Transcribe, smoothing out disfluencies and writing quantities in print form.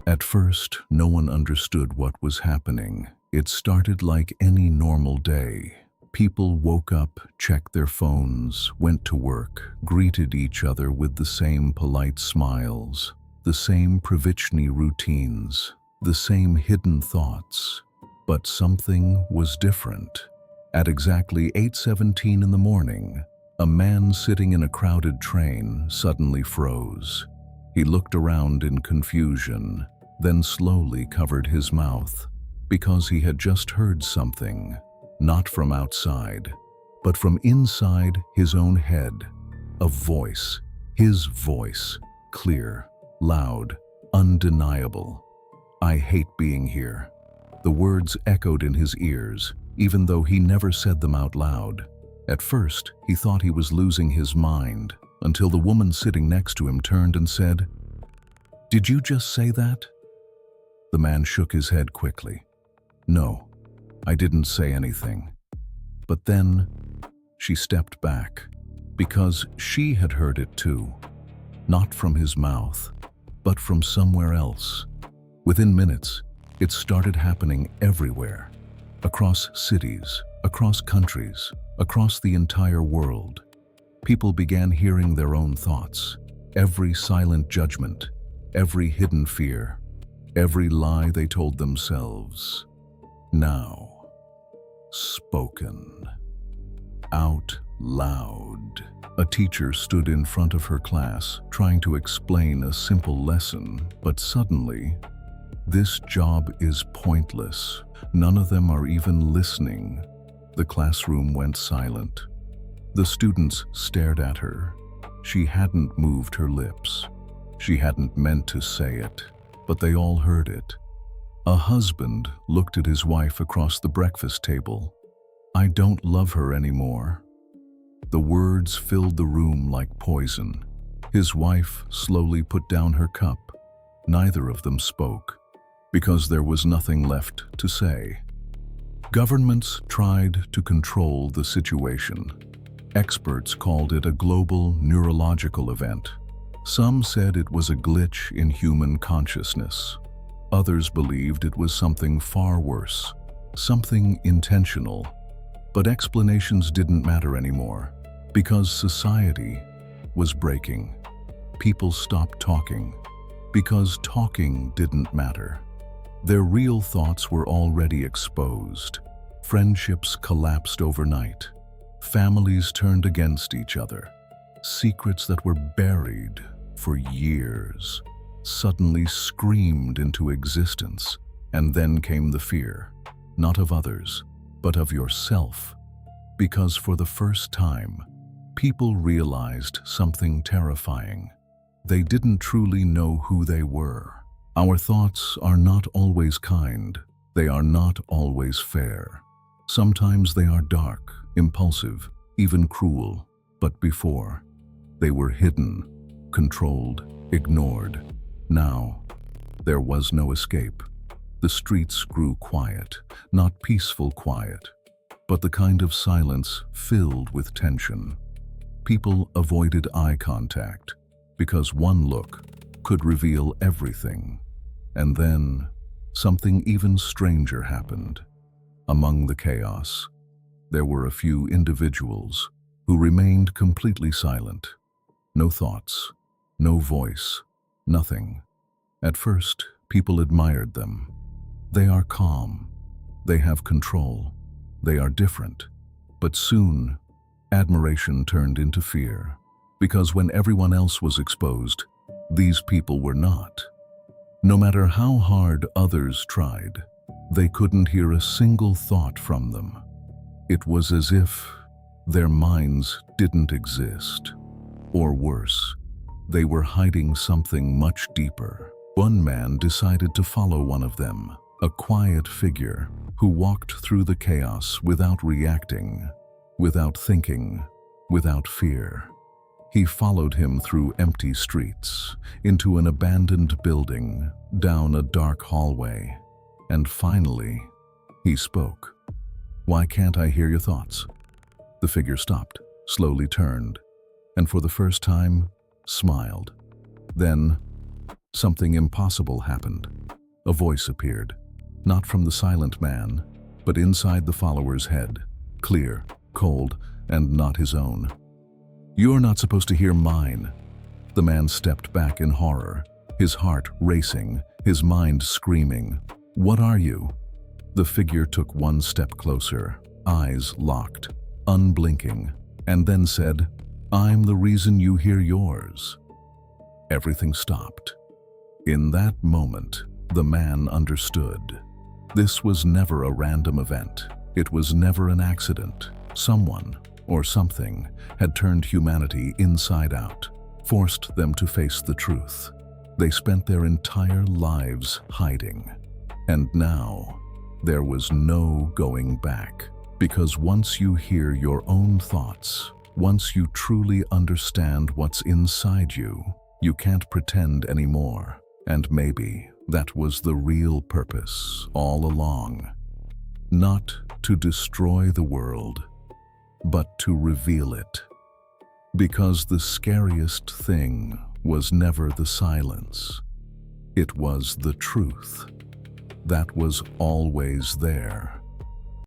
At first, no one understood what was happening. It started like any normal day. People woke up, checked their phones, went to work, greeted each other with the same polite smiles, the same Pravichnyi routines, the same hidden thoughts. But something was different. At exactly 8:17 in the morning, a man sitting in a crowded train suddenly froze. He looked around in confusion, then slowly covered his mouth, because he had just heard something, not from outside, but from inside his own head. A voice, his voice, clear, loud, undeniable. "I hate being here." The words echoed in his ears, even though he never said them out loud. At first, he thought he was losing his mind, until the woman sitting next to him turned and said, "Did you just say that?" The man shook his head quickly. "No, I didn't say anything." But then, she stepped back, because she had heard it too. Not from his mouth, but from somewhere else. Within minutes, it started happening everywhere. Across cities, across countries, across the entire world. People began hearing their own thoughts, every silent judgment, every hidden fear, every lie they told themselves. Now, spoken. Out loud. A teacher stood in front of her class, trying to explain a simple lesson, but suddenly, "This job is pointless. None of them are even listening." The classroom went silent. The students stared at her. She hadn't moved her lips. She hadn't meant to say it, but they all heard it. A husband looked at his wife across the breakfast table. "I don't love her anymore." The words filled the room like poison. His wife slowly put down her cup. Neither of them spoke, because there was nothing left to say. Governments tried to control the situation. Experts called it a global neurological event. Some said it was a glitch in human consciousness. Others believed it was something far worse, something intentional. But explanations didn't matter anymore, because society was breaking. People stopped talking, because talking didn't matter. Their real thoughts were already exposed. Friendships collapsed overnight. Families turned against each other. Secrets that were buried for years suddenly screamed into existence. And then came the fear, not of others, but of yourself. Because for the first time, people realized something terrifying. They didn't truly know who they were. Our thoughts are not always kind. They are not always fair. Sometimes they are dark, impulsive, even cruel. But before, they were hidden, controlled, ignored. Now, there was no escape. The streets grew quiet, not peaceful quiet, but the kind of silence filled with tension. People avoided eye contact, because one look could reveal everything. And then, something even stranger happened. Among the chaos, there were a few individuals who remained completely silent. No thoughts, no voice, nothing. At first, people admired them. They are calm. They have control. They are different. But soon, admiration turned into fear. Because when everyone else was exposed, these people were not. No matter how hard others tried, they couldn't hear a single thought from them. It was as if their minds didn't exist. Or worse, they were hiding something much deeper. One man decided to follow one of them, a quiet figure who walked through the chaos without reacting, without thinking, without fear. He followed him through empty streets, into an abandoned building, down a dark hallway, and finally, he spoke. "Why can't I hear your thoughts?" The figure stopped, slowly turned, and for the first time, smiled. Then, something impossible happened. A voice appeared, not from the silent man, but inside the follower's head, clear, cold, and not his own. "You're not supposed to hear mine." The man stepped back in horror, his heart racing, his mind screaming, "What are you?" The figure took one step closer, eyes locked, unblinking, and then said, "I'm the reason you hear yours." Everything stopped. In that moment, the man understood. This was never a random event. It was never an accident. Someone, or something, had turned humanity inside out, forced them to face the truth. They spent their entire lives hiding. And now, there was no going back. Because once you hear your own thoughts, once you truly understand what's inside you, you can't pretend anymore. And maybe that was the real purpose all along. Not to destroy the world, but to reveal it. Because the scariest thing was never the silence. It was the truth that was always there.